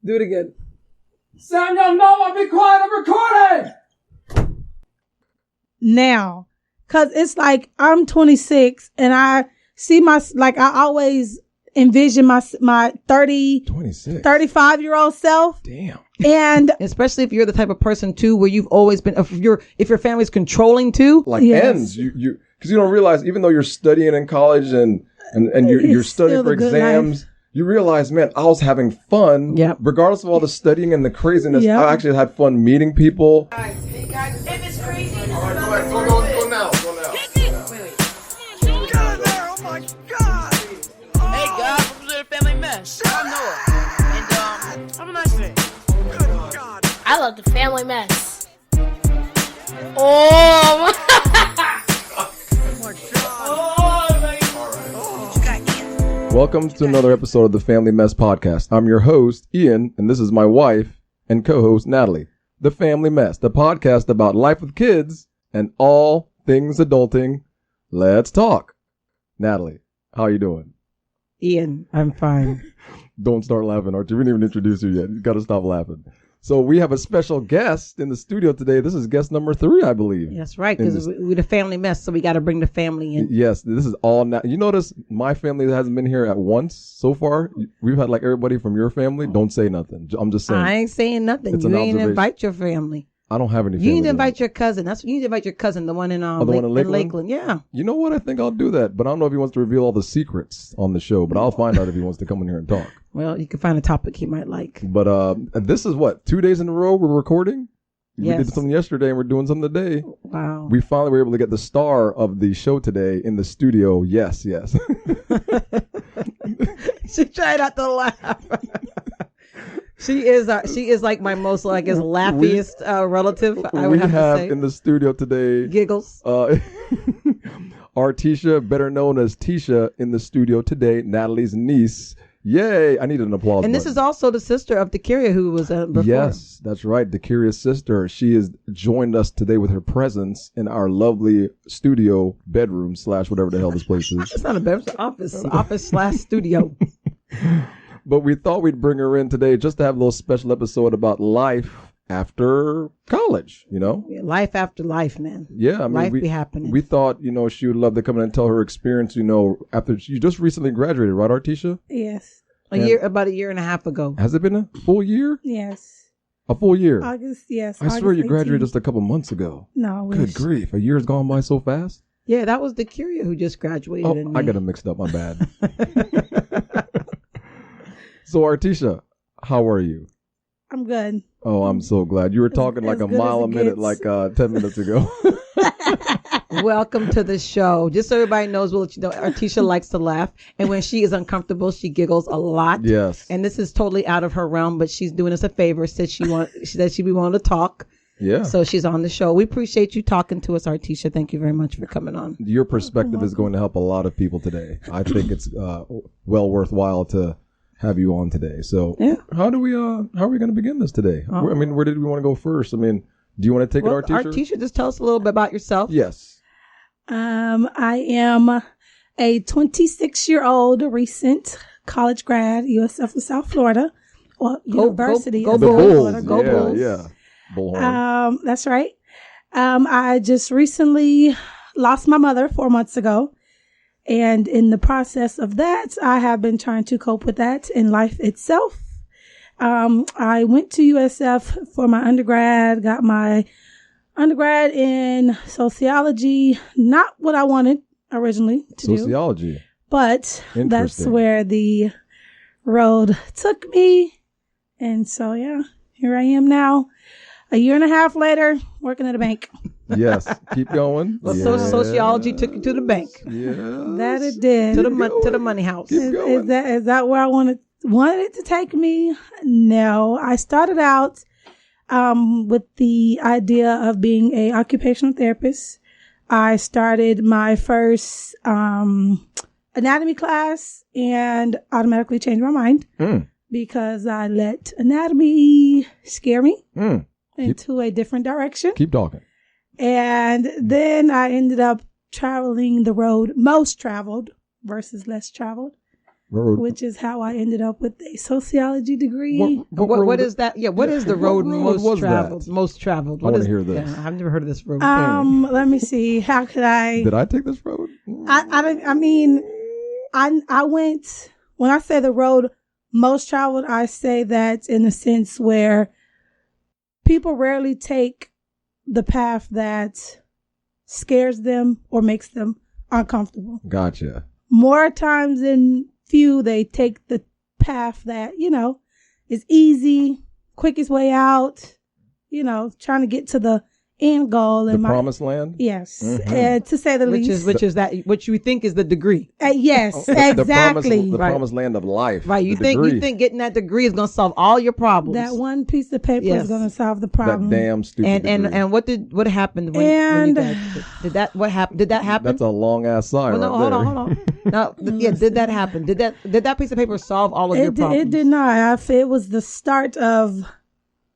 Do it again. Samuel, no, be quiet, I'm recording! Now, cause it's like I'm 26 and I see I always envision my 35-year-old self. Damn. And especially if you're the type of person too, where you've always been, if your family's controlling too. Like ends, you because you don't realize, even though you're studying in college and you're studying for exams, you realize, man, I was having fun. Yeah. Regardless of all the studying and the craziness, Yep. I actually had fun meeting people. Hey guys, if it's crazy, All right, go now. Hey guys, welcome to the Family Mess. I'm Noah. And have a nice day. I love the Family Mess. Oh my God. Welcome to another episode of the Family Mess Podcast. I'm your host, Ian, and this is my wife and co-host, Nathalie. The Family Mess, the podcast about life with kids and all things adulting. Let's talk. Nathalie, how are you doing? Ian, I'm fine. Don't start laughing, Archie. We didn't even introduce you yet. You got to stop laughing. So we have a special guest in the studio today. This is guest number 3, I believe. That's right, because we're the family mess, so we got to bring the family in. Yes, this is all now. You notice my family hasn't been here at once so far. We've had like everybody from your family. Don't say nothing. I'm just saying. I ain't saying nothing. It's You an ain't observation. invite your family. I don't have any family. You need to invite your cousin. You need to invite your cousin, the one in the one in Lakeland? Lakeland. Yeah. You know what? I think I'll do that. But I don't know if he wants to reveal all the secrets on the show. But I'll find out if he wants to come in here and talk. Well, you can find a topic he might like. But this is what, 2 days in a row we're recording? Yes. We did something yesterday and we're doing something today. Wow. We finally were able to get the star of the show today in the studio. Yes. She tried not to laugh. She is like my most laughiest relative. I would have to say. In the studio today, Giggles. Arteshia, better known as Teshia, in the studio today. Nathalie's niece. Yay! I needed an applause. And this is also the sister of Teshia, who was before. Yes, that's right. Teshira's sister. She has joined us today with her presence in our lovely studio bedroom / whatever the hell this place is. It's not a bedroom, it's an office / studio. But we thought we'd bring her in today just to have a little special episode about life after college, you know? Yeah, life after life, man. Yeah, I mean, life be happening. We thought, she would love to come in and tell her experience, after she just recently graduated, right, Arteshia? Yes. About a year and a half ago. Has it been a full year? Yes. A full year? August, yes. I swear you graduated just a couple months ago. No, I wish. Good grief. A year's gone by so fast? Yeah, that was Teshia who just graduated. Oh, I got them mixed up. My bad. So, Arteshia, how are you? I'm good. Oh, I'm so glad. You were talking like a mile a minute, like 10 minutes ago. Welcome to the show. Just so everybody knows, Arteshia likes to laugh. And when she is uncomfortable, she giggles a lot. Yes. And this is totally out of her realm, but she's doing us a favor. Said she'd be willing to talk. Yeah. So she's on the show. We appreciate you talking to us, Arteshia. Thank you very much for coming on. Your perspective is going to help a lot of people today. I think it's well worthwhile to have you on today. So how are we going to begin this today? Where did we want to go first? Do you want to take it, Arteshia? Arteshia, just tell us a little bit about yourself. Yes. I am a 26-year-old recent college grad, USF of South Florida, University go of Bulls. South Florida. Go yeah, Bulls. Yeah. Bullhorn. That's right. I just recently lost my mother 4 months ago. And in the process of that, I have been trying to cope with that in life itself. I went to USF for my undergrad, got my undergrad in sociology, not what I wanted originally to do. Sociology. But that's where the road took me. And so, here I am now, a year and a half later, working at a bank. Yes. Keep going. Well, sociology took you to the bank. Yes. That it did. To the money house. Is that where I wanted it to take me? No. I started out with the idea of being a occupational therapist. I started my first anatomy class and automatically changed my mind because I let anatomy scare me into a different direction. Keep talking. And then I ended up traveling the road most traveled versus less traveled. which is how I ended up with a sociology degree. What is that? Yeah, what is the road most traveled? That? Most traveled. I want to hear this. Yeah, I've never heard of this road. Let me see. How could I? Did I take this road? I mean, I went, when I say the road most traveled, I say that in the sense where people rarely take the path that scares them or makes them uncomfortable. Gotcha. More times than few, they take the path that, is easy, quickest way out, trying to get to the end goal. The promised land? Yes. Mm-hmm. To say the least. Which you think is the degree. Yes, exactly. The promised land of life. Right. You think getting that degree is going to solve all your problems. That one piece of paper is going to solve the problem. That damn stupid degree. And what happened when you did that? What happened? Did that happen? That's a long ass sign hold on. Now, did that happen? Did that piece of paper solve all of your problems? It did not. It was the start of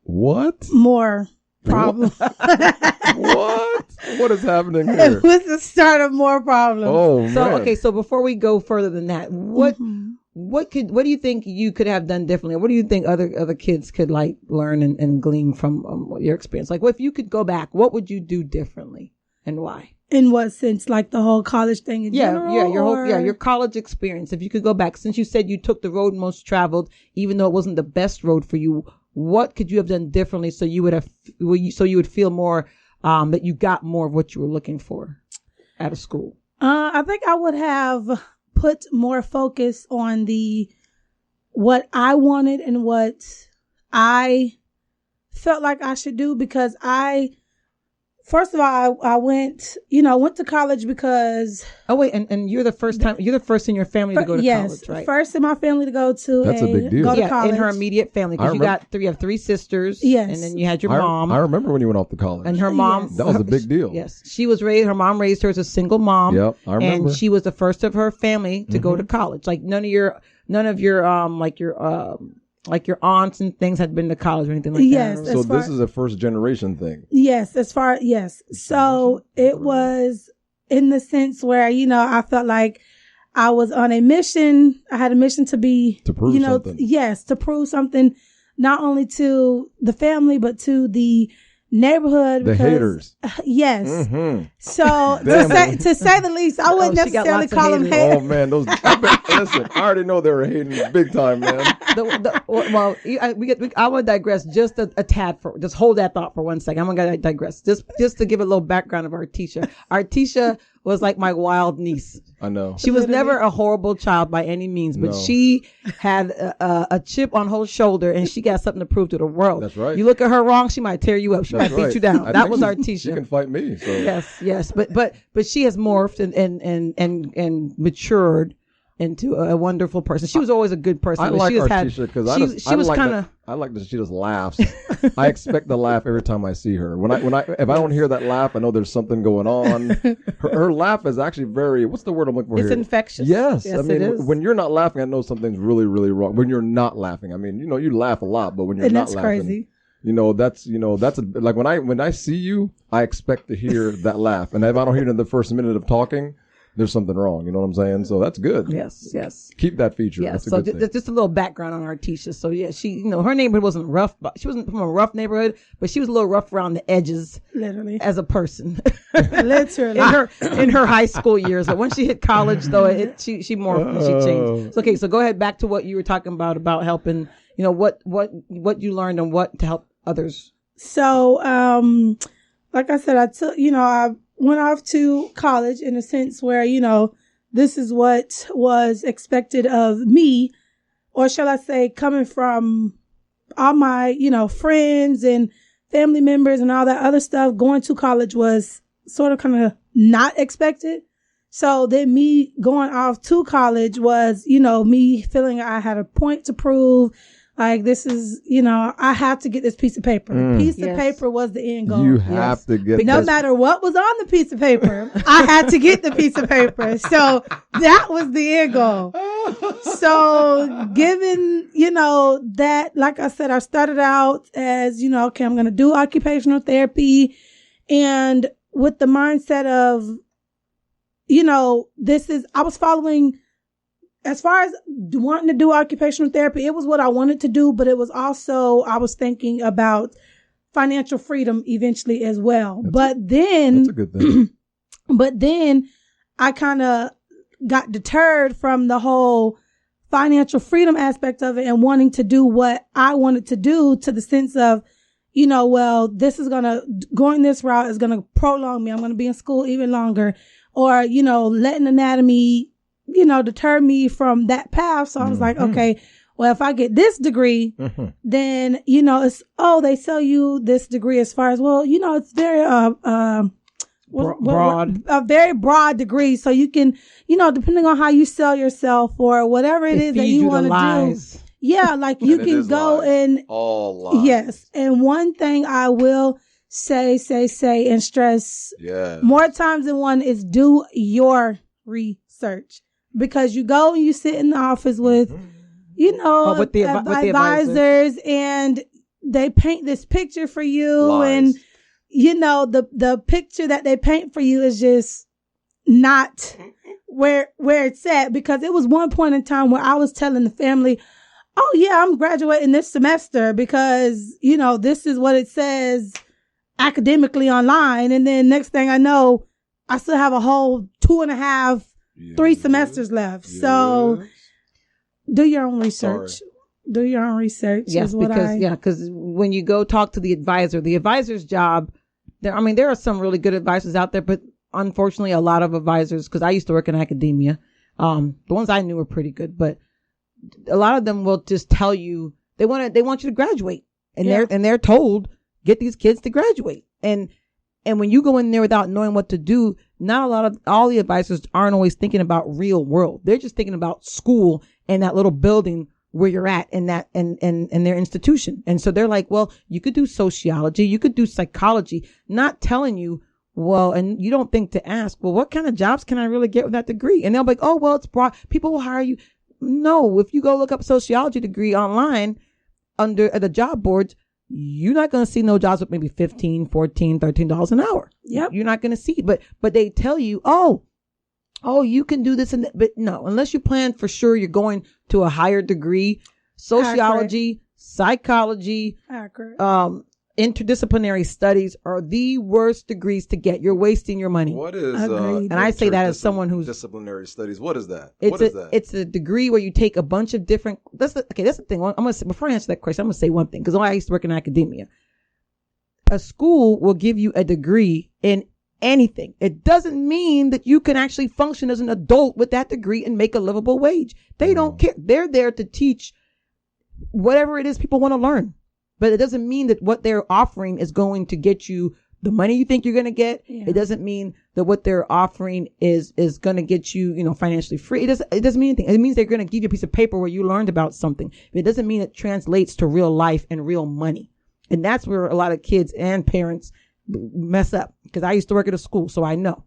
what? More problems. What? What is happening here? It was the start of more problems. Oh, man. So, okay, so before we go further than that, what do you think you could have done differently? What do you think other kids could learn and glean from your experience? Like, if you could go back, what would you do differently and why? In what sense? Like the whole college thing in general? Your college experience. If you could go back, since you said you took the road most traveled, even though it wasn't the best road for you, what could you have done differently so you would feel more that you got more of what you were looking for out of school? I think I would have put more focus on what I wanted and what I felt like I should do, because first of all, I went to college because... Oh, wait, and you're the first in your family to go to college, right? Yes, first in my family to go to That's a big deal. go to college. In her immediate family, because you have 3 sisters. Yes. And then you had your mom. I remember when you went off to college. And her mom... That was a big deal. Yes. Her mom raised her as a single mom. Yep, I remember. And she was the first of her family to go to college. Like none of your aunts and things had been to college or anything like that. So this is a first generation thing. Yes, So it was in the sense where, I felt like I was on a mission. I had a mission to prove something. Yes, to prove something, not only to the family, but to the neighborhood. The haters. Yes. Mm-hmm. So to say the least, I wouldn't necessarily call them haters. Oh man, listen, I already know they were hating big time, man. I want to digress just a tad just hold that thought for 1 second. I'm going to digress just to give a little background of Arteshia. Arteshia was like my wild niece. I know. She was never a horrible child by any means, but she had a chip on her shoulder and she got something to prove to the world. That's right. You look at her wrong, she might tear you up. She might beat you down. That was Arteshia. She can fight me. So. Yes. But she has morphed and matured into a wonderful person. She was always a good person. I like Arteshia because I like that she just laughs. I expect to laugh every time I see her. If I don't hear that laugh, I know there's something going on. Her laugh is actually very, what's the word I'm looking for here? It's infectious. Yes. I mean, it is. When you're not laughing, I know something's really, really wrong. When you're not laughing, I mean, you laugh a lot, but when you're not laughing. That's crazy. That's like when I see you, I expect to hear that laugh. And if I don't hear it in the first minute of talking, there's something wrong. You know what I'm saying? So that's good. Yes. Keep that feature. Yes. That's So just a little background on Arteshia. So yeah, she, her neighborhood wasn't rough, but she wasn't from a rough neighborhood, but she was a little rough around the edges. Literally. As a person. Literally. in her high school years. But when she hit college though, she morphed and she changed. So, okay. So go ahead back to what you were talking about helping, what you learned and what to help others. So, like I said, I went off to college in a sense where, this is what was expected of me, or shall I say, coming from all my, friends and family members and all that other stuff. Going to college was sort of kind of not expected. So then me going off to college was, me feeling I had a point to prove. Like, this is, I have to get this piece of paper. The piece of paper was the end goal. You have to get no matter what was on the piece of paper, I had to get the piece of paper. So that was the end goal. So given, that, like I said, I started out as, okay, I'm going to do occupational therapy. And with the mindset of, I was following as far as wanting to do occupational therapy, it was what I wanted to do, but it was also, I was thinking about financial freedom eventually as well. That's a good thing. But then I kind of got deterred from the whole financial freedom aspect of it and wanting to do what I wanted to do, to the sense of, well, going this route is going to prolong me. I'm going to be in school even longer, or, letting anatomy, deter me from that path. So I was like, okay, well, if I get this degree, then, they sell you this degree as far as, well, it's very, broad, a very broad degree. So you can, depending on how you sell yourself or whatever it is that you want to do. Yeah. Like you can go and all lies. Yes. And one thing I will say and stress more times than one is do your research, because you go and you sit in the office with, with the advisors, and they paint this picture for you. Lies. And, the picture that they paint for you is just not where it's at, because it was one point in time where I was telling the family, oh yeah, I'm graduating this semester because, this is what it says academically online. And then next thing I know, I still have a whole 2.5, 3 semesters left. Yes. So do your own research. Sorry. Do your own research. Yes, because when you go talk to the advisor's job, there are some really good advisors out there, but unfortunately a lot of advisors, because I used to work in academia, the ones I knew were pretty good, but a lot of them will just tell you they want you to graduate, and they're told, get these kids to graduate. And when you go in there without knowing what to do, all the advisors aren't always thinking about real world. They're just thinking about school and that little building where you're at in that and their institution. And so they're like, well, you could do sociology, you could do psychology, not telling you, well, and you don't think to ask, well, what kind of jobs can I really get with that degree? And they'll be like, oh, well, it's broad. People will hire you. No, if you go look up a sociology degree online under the job boards, you're not going to see no jobs with maybe $15, $14, $13 an hour. Yep. You're not going to see, but they tell you, oh, you can do this and that. But no, unless you plan for sure you're going to a higher degree, sociology, psychology, interdisciplinary studies are the worst degrees to get. You're wasting your money. What is and I say that as someone who's disciplinary studies. What is that? It's a degree where you take a bunch of different. That's the thing. I'm gonna say, before I answer that question, I'm gonna say one thing, because I used to work in academia. A school will give you a degree in anything. It doesn't mean that you can actually function as an adult with that degree and make a livable wage. They don't care. They're there to teach whatever it is people want to learn. But it doesn't mean that what they're offering is going to get you the money you think you're going to get. Yeah. It doesn't mean that what they're offering is going to get you, financially free. It doesn't mean anything. It means they're going to give you a piece of paper where you learned about something. It doesn't mean it translates to real life and real money. And that's where a lot of kids and parents mess up, because I used to work at a school, so I know.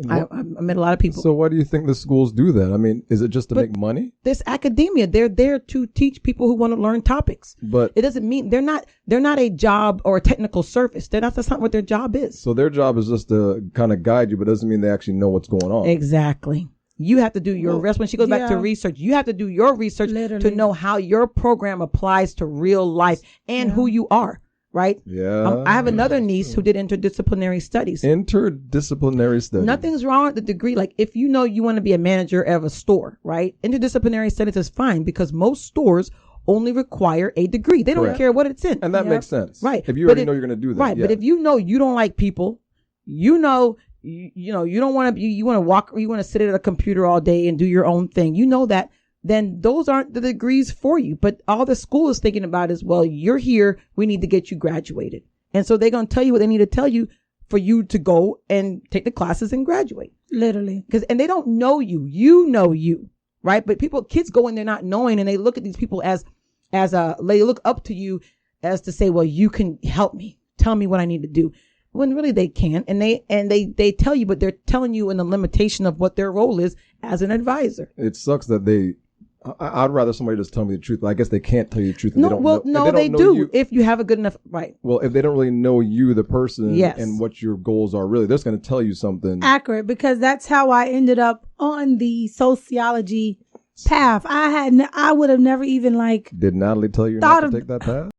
I met a lot of people. So why do you think the schools do that? I mean, is it just to make money? This academia, they're there to teach people who want to learn topics. But it doesn't mean they're not a job or a technical service. That's not what their job is. So their job is just to kind of guide you, but it doesn't mean they actually know what's going on. Exactly. You have to do your rest. When she goes back to research, you have to do your research to know how your program applies to real life and who you are. Right? Yeah. I have another niece who did interdisciplinary studies. Interdisciplinary studies. Nothing's wrong with the degree. Like, if you want to be a manager of a store, right? Interdisciplinary studies is fine, because most stores only require a degree. They don't care what it's in. And that makes sense. Right. If you already know you're going to do that. Right. Yeah. But if you don't like people, you don't want to, you want to walk, or you want to sit at a computer all day and do your own thing. You know that. Then those aren't the degrees for you. But all the school is thinking about is, well, you're here, we need to get you graduated. And so they're going to tell you what they need to tell you for you to go and take the classes and graduate. Literally. And they don't know you. You know you, right? But kids go in there not knowing, and they look at these people as they look up to you as to say, well, you can help me. Tell me what I need to do. When really they can't. And they tell you, but they're telling you in the limitation of what their role is as an advisor. It sucks that I'd rather somebody just tell me the truth. I guess they can't tell you the truth. They do. If you have a good enough, right. Well, if they don't really know you, the person, and what your goals are, really, they're just going to tell you something. Accurate, because that's how I ended up on the sociology path. I would have never even like Did Natalie tell you thought not of- to take that path?